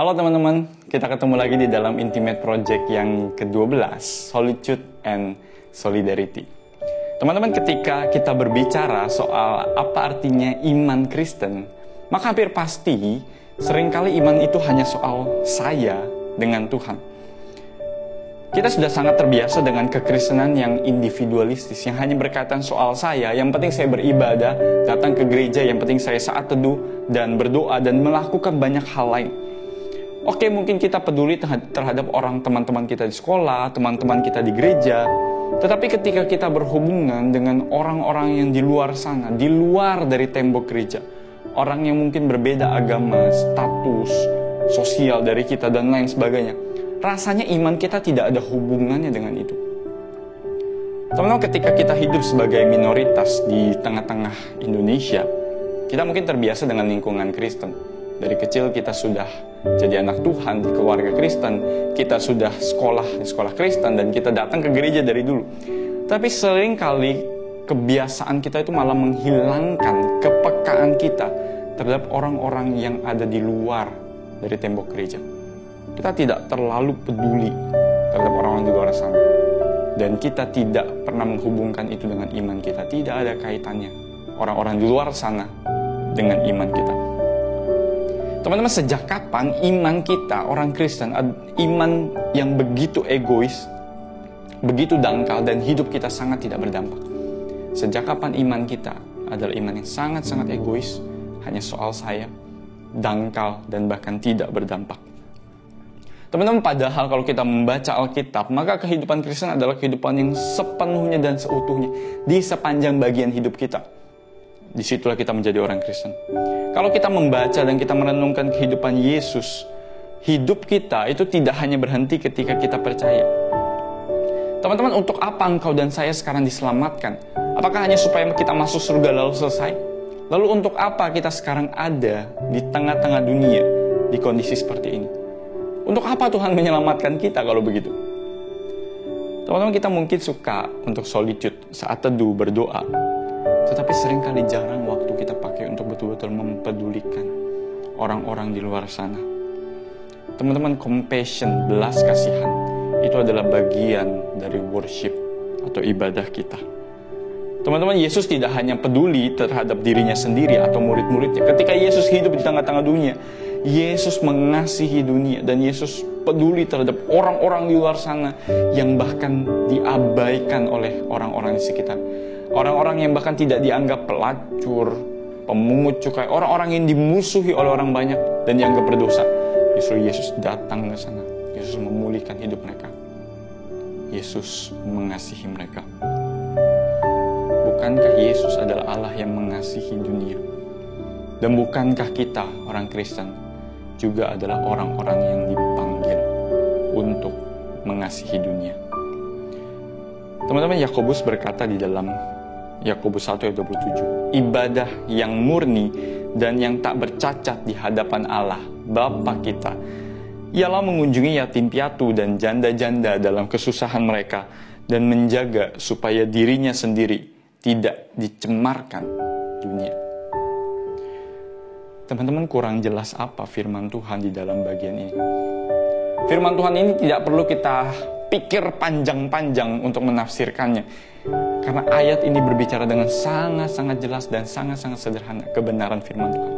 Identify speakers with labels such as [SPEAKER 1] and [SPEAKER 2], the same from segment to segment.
[SPEAKER 1] Halo teman-teman, kita ketemu lagi di dalam Intimate Project yang ke-12, Solitude and Solidarity. Teman-teman, ketika kita berbicara soal apa artinya iman Kristen, maka hampir pasti seringkali iman itu hanya soal saya dengan Tuhan. Kita sudah sangat terbiasa dengan kekristenan yang individualistis, yang hanya berkaitan soal saya, yang penting saya beribadah, datang ke gereja, yang penting saya saat teduh dan berdoa dan melakukan banyak hal lain. Oke, mungkin kita peduli terhadap teman-teman kita di sekolah, teman-teman kita di gereja, tetapi ketika kita berhubungan dengan orang-orang yang di luar sana, di luar dari tembok gereja, orang yang mungkin berbeda agama, status, sosial dari kita, dan lain sebagainya, rasanya iman kita tidak ada hubungannya dengan itu. Teman-teman, ketika kita hidup sebagai minoritas di tengah-tengah Indonesia, kita mungkin terbiasa dengan lingkungan Kristen. Dari kecil kita sudah jadi anak Tuhan di keluarga Kristen, kita sudah sekolah di sekolah Kristen, dan kita datang ke gereja dari dulu. Tapi seringkali kebiasaan kita itu malah menghilangkan kepekaan kita terhadap orang-orang yang ada di luar dari tembok gereja. Kita tidak terlalu peduli terhadap orang-orang di luar sana. Dan kita tidak pernah menghubungkan itu dengan iman kita. Tidak ada kaitannya orang-orang di luar sana dengan iman kita. Teman-teman, sejak kapan iman kita, orang Kristen, iman yang begitu egois, begitu dangkal, dan hidup kita sangat tidak berdampak? Sejak kapan iman kita adalah iman yang sangat-sangat egois, hanya soal saya, dangkal, dan bahkan tidak berdampak? Teman-teman, padahal kalau kita membaca Alkitab, maka kehidupan Kristen adalah kehidupan yang sepenuhnya dan seutuhnya di sepanjang bagian hidup kita. Disitulah kita menjadi orang Kristen. Kalau kita membaca dan kita merenungkan kehidupan Yesus, hidup kita itu tidak hanya berhenti ketika kita percaya. Teman-teman, untuk apa engkau dan saya sekarang diselamatkan? Apakah hanya supaya kita masuk surga lalu selesai? Lalu untuk apa kita sekarang ada di tengah-tengah dunia di kondisi seperti ini? Untuk apa Tuhan menyelamatkan kita kalau begitu? Teman-teman, kita mungkin suka untuk solitude saat teduh, berdoa. Tetapi seringkali jarang waktu kita pakai untuk betul-betul mempedulikan orang-orang di luar sana. Teman-teman, compassion, belas kasihan, itu adalah bagian dari worship atau ibadah kita. Teman-teman, Yesus tidak hanya peduli terhadap dirinya sendiri atau murid-muridnya. Ketika Yesus hidup di tengah-tengah dunia, Yesus mengasihi dunia, dan Yesus peduli terhadap orang-orang di luar sana yang bahkan diabaikan oleh orang-orang di sekitar. Orang-orang yang bahkan tidak dianggap pelacur, pemungut cukai, orang-orang yang dimusuhi oleh orang banyak dan dianggap berdosa. Justru Yesus datang ke sana. Yesus memulihkan hidup mereka. Yesus mengasihi mereka. Bukankah Yesus adalah Allah yang mengasihi dunia? Dan bukankah kita, orang Kristen, juga adalah orang-orang yang dipanggil untuk mengasihi dunia? Teman-teman, Yakobus berkata di dalam Yakobus 1 ayat 27, ibadah yang murni dan yang tak bercacat di hadapan Allah, Bapa kita, ialah mengunjungi yatim piatu dan janda-janda dalam kesusahan mereka dan menjaga supaya dirinya sendiri tidak dicemarkan dunia. Teman-teman, kurang jelas apa firman Tuhan di dalam bagian ini? Firman Tuhan ini tidak perlu kita pikir panjang-panjang untuk menafsirkannya. Karena ayat ini berbicara dengan sangat-sangat jelas dan sangat-sangat sederhana kebenaran firman Tuhan.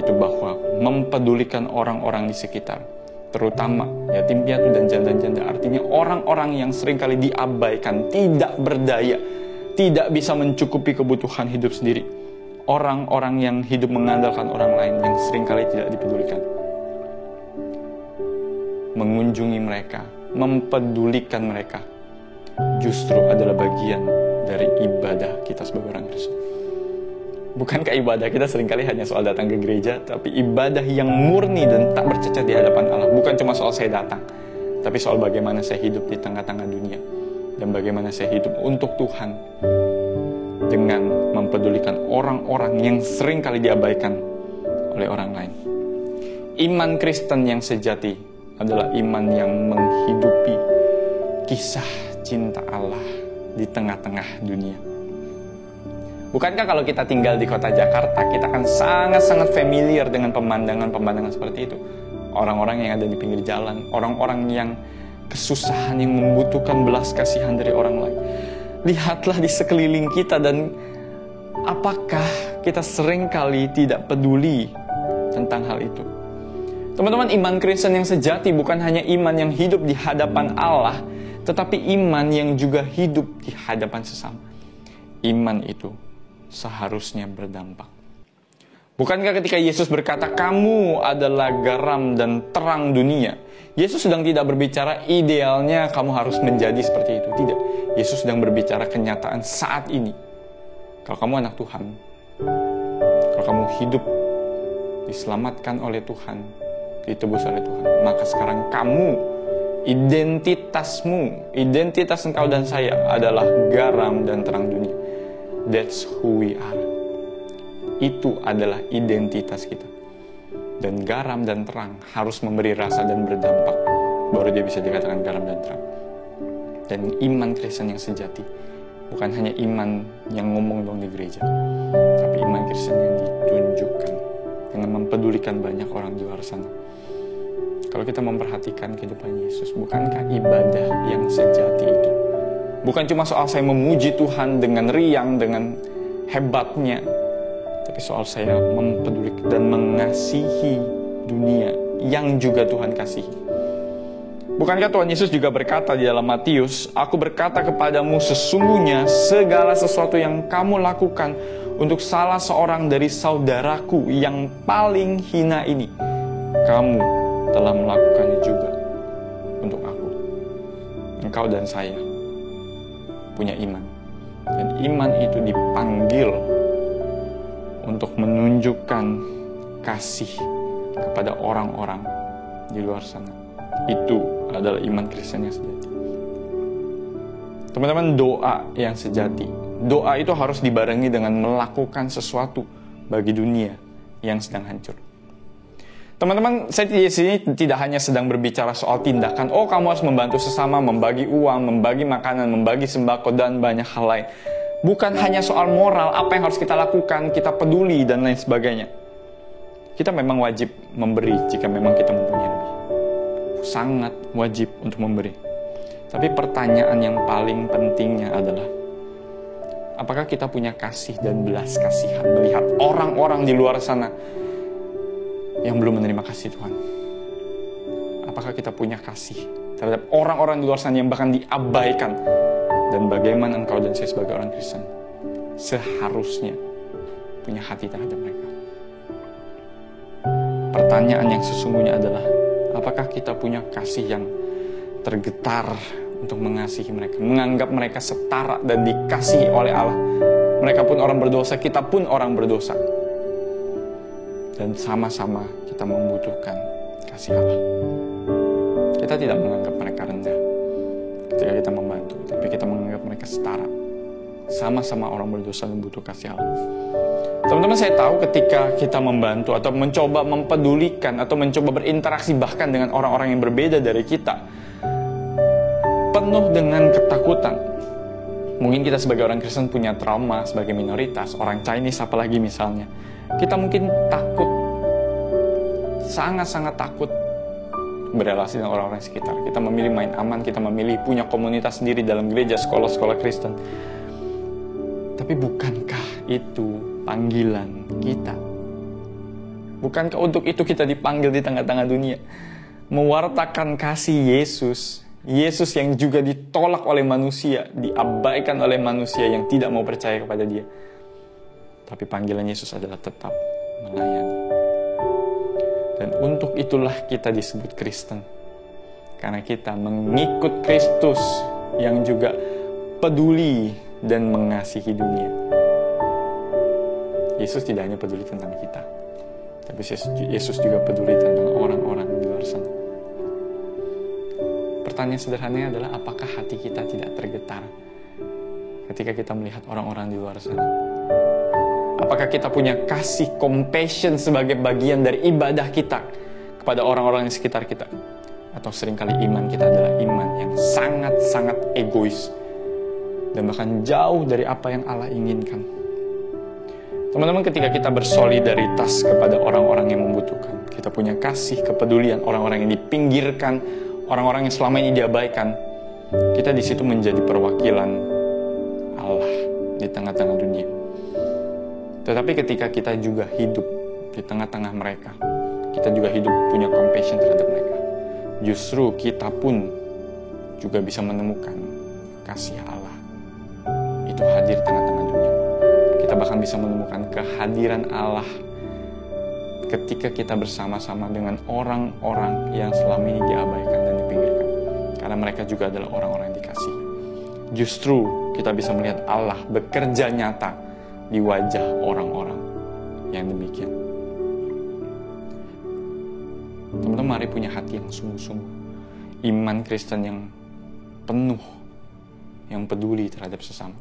[SPEAKER 1] Itu bahwa mempedulikan orang-orang di sekitar, terutama yatim piatu dan janda-janda, artinya orang-orang yang seringkali diabaikan, tidak berdaya, tidak bisa mencukupi kebutuhan hidup sendiri. Orang-orang yang hidup mengandalkan orang lain yang seringkali tidak dipedulikan. Mengunjungi mereka, mempedulikan mereka, justru adalah bagian dari ibadah kita sebagai orang Kristen. Bukankah ibadah kita seringkali hanya soal datang ke gereja, tapi ibadah yang murni dan tak bercacat di hadapan Allah bukan cuma soal saya datang, tapi soal bagaimana saya hidup di tengah-tengah dunia dan bagaimana saya hidup untuk Tuhan dengan mempedulikan orang-orang yang seringkali diabaikan oleh orang lain. Iman Kristen yang sejati adalah iman yang menghidupi kisah cinta Allah di tengah-tengah dunia. Bukankah kalau kita tinggal di kota Jakarta, kita akan sangat-sangat familiar dengan pemandangan-pemandangan seperti itu? orang-orang yang ada di pinggir jalan, orang-orang yang kesusahan, yang membutuhkan belas kasihan dari orang lain. Lihatlah di sekeliling kita, dan apakah kita seringkali tidak peduli tentang hal itu? Teman-teman, iman Kristen yang sejati bukan hanya iman yang hidup di hadapan Allah, tetapi iman yang juga hidup di hadapan sesama. Iman itu seharusnya berdampak. Bukankah ketika Yesus berkata, kamu adalah garam dan terang dunia, Yesus sedang tidak berbicara idealnya kamu harus menjadi seperti itu. Tidak. Yesus sedang berbicara kenyataan saat ini. Kalau kamu anak Tuhan, kalau kamu hidup diselamatkan oleh Tuhan, ditebus oleh Tuhan, maka sekarang kamu, identitas engkau dan saya adalah garam dan terang dunia. That's who we are. Itu adalah identitas kita. Dan garam dan terang harus memberi rasa dan berdampak, baru dia bisa dikatakan garam dan terang. Dan iman Kristen yang sejati bukan hanya iman yang ngomong dong di gereja, tapi iman Kristen yang ditunjukkan dengan mempedulikan banyak orang di luar sana. Kalau kita memperhatikan kehidupan Yesus, bukankah ibadah yang sejati itu bukan cuma soal saya memuji Tuhan dengan riang, dengan hebatnya, tapi soal saya mempedulikan dan mengasihi dunia yang juga Tuhan kasihi. Bukankah Tuhan Yesus juga berkata di dalam Matius, aku berkata kepadamu, sesungguhnya segala sesuatu yang kamu lakukan untuk salah seorang dari saudaraku yang paling hina ini, kamu telah melakukannya juga untuk aku. Engkau dan saya punya iman, dan iman itu dipanggil untuk menunjukkan kasih kepada orang-orang di luar sana. Itu adalah iman Kristen yang sejati. Teman-teman, doa yang sejati, doa itu harus dibarengi dengan melakukan sesuatu bagi dunia yang sedang hancur. Teman-teman, saya di sini tidak hanya sedang berbicara soal tindakan, oh kamu harus membantu sesama, membagi uang, membagi makanan, membagi sembako, dan banyak hal lain. Bukan hanya soal moral, apa yang harus kita lakukan, kita peduli, dan lain sebagainya. Kita memang wajib memberi jika memang kita mempunyai lebih. Sangat wajib untuk memberi. Tapi pertanyaan yang paling pentingnya adalah, apakah kita punya kasih dan belas kasihan melihat orang-orang di luar sana yang belum menerima kasih Tuhan? Apakah kita punya kasih terhadap orang-orang di luar sana yang bahkan diabaikan? Dan bagaimana engkau dan saya sebagai orang Kristen seharusnya punya hati terhadap mereka? Pertanyaan yang sesungguhnya adalah, apakah kita punya kasih yang tergetar untuk mengasihi mereka, menganggap mereka setara dan dikasihi oleh Allah? Mereka pun orang berdosa, kita pun orang berdosa, dan sama-sama kita membutuhkan kasih Allah. Kita tidak menganggap mereka rendah ketika kita membantu, tapi kita menganggap mereka setara, sama-sama orang berdosa dan butuh kasih Allah. Teman-teman, saya tahu ketika kita membantu atau mencoba mempedulikan atau mencoba berinteraksi bahkan dengan orang-orang yang berbeda dari kita, penuh dengan ketakutan. Mungkin kita sebagai orang Kristen punya trauma sebagai minoritas, orang Chinese apalagi misalnya. Kita mungkin takut, sangat-sangat takut berrelasi dengan orang-orang sekitar. Kita memilih main aman, kita memilih punya komunitas sendiri dalam gereja, sekolah-sekolah Kristen. Tapi bukankah itu panggilan kita? Bukankah untuk itu kita dipanggil di tengah-tengah dunia? Mewartakan kasih Yesus. Yesus yang juga ditolak oleh manusia, diabaikan oleh manusia yang tidak mau percaya kepada dia. Tapi panggilan Yesus adalah tetap melayani. Dan untuk itulah kita disebut Kristen. Karena kita mengikut Kristus yang juga peduli dan mengasihi dunia. Yesus tidak hanya peduli tentang kita, tapi Yesus juga peduli tentang orang-orang di luar sana. Pertanyaan sederhananya adalah, apakah hati kita tidak tergetar ketika kita melihat orang-orang di luar sana? Apakah kita punya kasih, compassion sebagai bagian dari ibadah kita kepada orang-orang di sekitar kita? Atau seringkali iman kita adalah iman yang sangat-sangat egois dan bahkan jauh dari apa yang Allah inginkan? Teman-teman, ketika kita bersolidaritas kepada orang-orang yang membutuhkan, kita punya kasih, kepedulian, orang-orang yang dipinggirkan, orang-orang yang selama ini diabaikan, kita di situ menjadi perwakilan Allah di tengah-tengah dunia. Tetapi ketika kita juga hidup di tengah-tengah mereka, kita juga hidup punya compassion terhadap mereka, justru kita pun juga bisa menemukan kasih Allah itu hadir di tengah-tengah dunia. Kita bahkan bisa menemukan kehadiran Allah ketika kita bersama-sama dengan orang-orang yang selama ini diabaikan dan dipinggirkan. Karena mereka juga adalah orang-orang yang dikasihi. Justru kita bisa melihat Allah bekerja nyata di wajah orang-orang yang demikian. Teman-teman, mari punya hati yang sungguh-sungguh. Iman Kristen yang penuh, yang peduli terhadap sesama.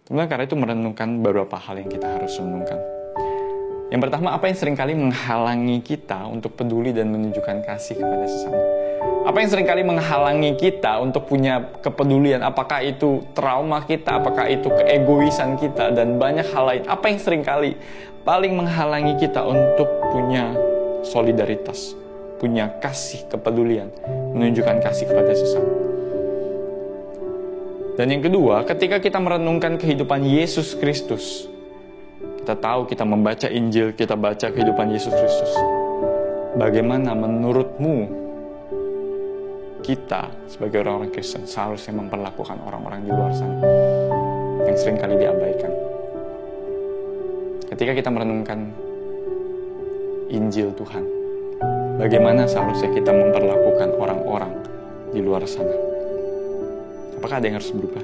[SPEAKER 1] Teman-teman, karena itu merenungkan beberapa hal yang kita harus renungkan. Yang pertama, apa yang seringkali menghalangi kita untuk peduli dan menunjukkan kasih kepada sesama? Apa yang seringkali menghalangi kita untuk punya kepedulian? Apakah itu trauma kita? Apakah itu keegoisan kita? Dan banyak hal lain. Apa yang seringkali paling menghalangi kita untuk punya solidaritas, punya kasih, kepedulian, menunjukkan kasih kepada sesama? Dan yang kedua, ketika kita merenungkan kehidupan Yesus Kristus, kita tahu, kita membaca Injil, kita baca kehidupan Yesus Kristus. Bagaimana menurutmu kita sebagai orang-orang Kristen seharusnya memperlakukan orang-orang di luar sana yang seringkali diabaikan? Ketika kita merenungkan Injil Tuhan, bagaimana seharusnya kita memperlakukan orang-orang di luar sana? Apakah ada yang harus berubah?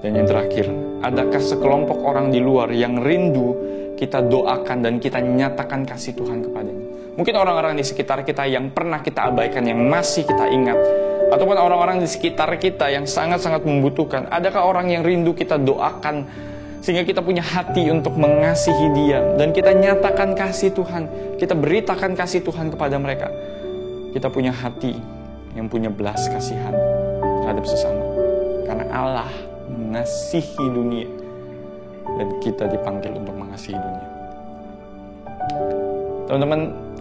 [SPEAKER 1] Dan yang terakhir, adakah sekelompok orang di luar yang rindu kita doakan dan kita nyatakan kasih Tuhan kepadanya? Mungkin orang-orang di sekitar kita yang pernah kita abaikan, yang masih kita ingat. Ataupun orang-orang di sekitar kita yang sangat-sangat membutuhkan. Adakah orang yang rindu kita doakan sehingga kita punya hati untuk mengasihi dia, dan kita nyatakan kasih Tuhan, kita beritakan kasih Tuhan kepada mereka? Kita punya hati yang punya belas kasihan terhadap sesama. Karena Allah mengasihi dunia, dan kita dipanggil untuk mengasihi dunia. Teman-teman,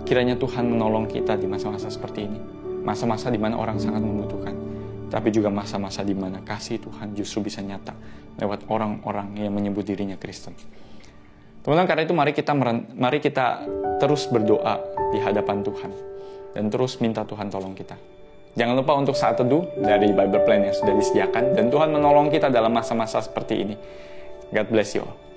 [SPEAKER 1] kiranya Tuhan menolong kita di masa-masa seperti ini. Masa-masa di mana orang sangat membutuhkan, tapi juga masa-masa di mana kasih Tuhan justru bisa nyata lewat orang-orang yang menyebut dirinya Kristen. Teman-teman, karena itu mari kita terus berdoa di hadapan Tuhan dan terus minta Tuhan tolong kita. Jangan lupa untuk saat teduh dari Bible Plan yang sudah disediakan, dan Tuhan menolong kita dalam masa-masa seperti ini. God bless you all.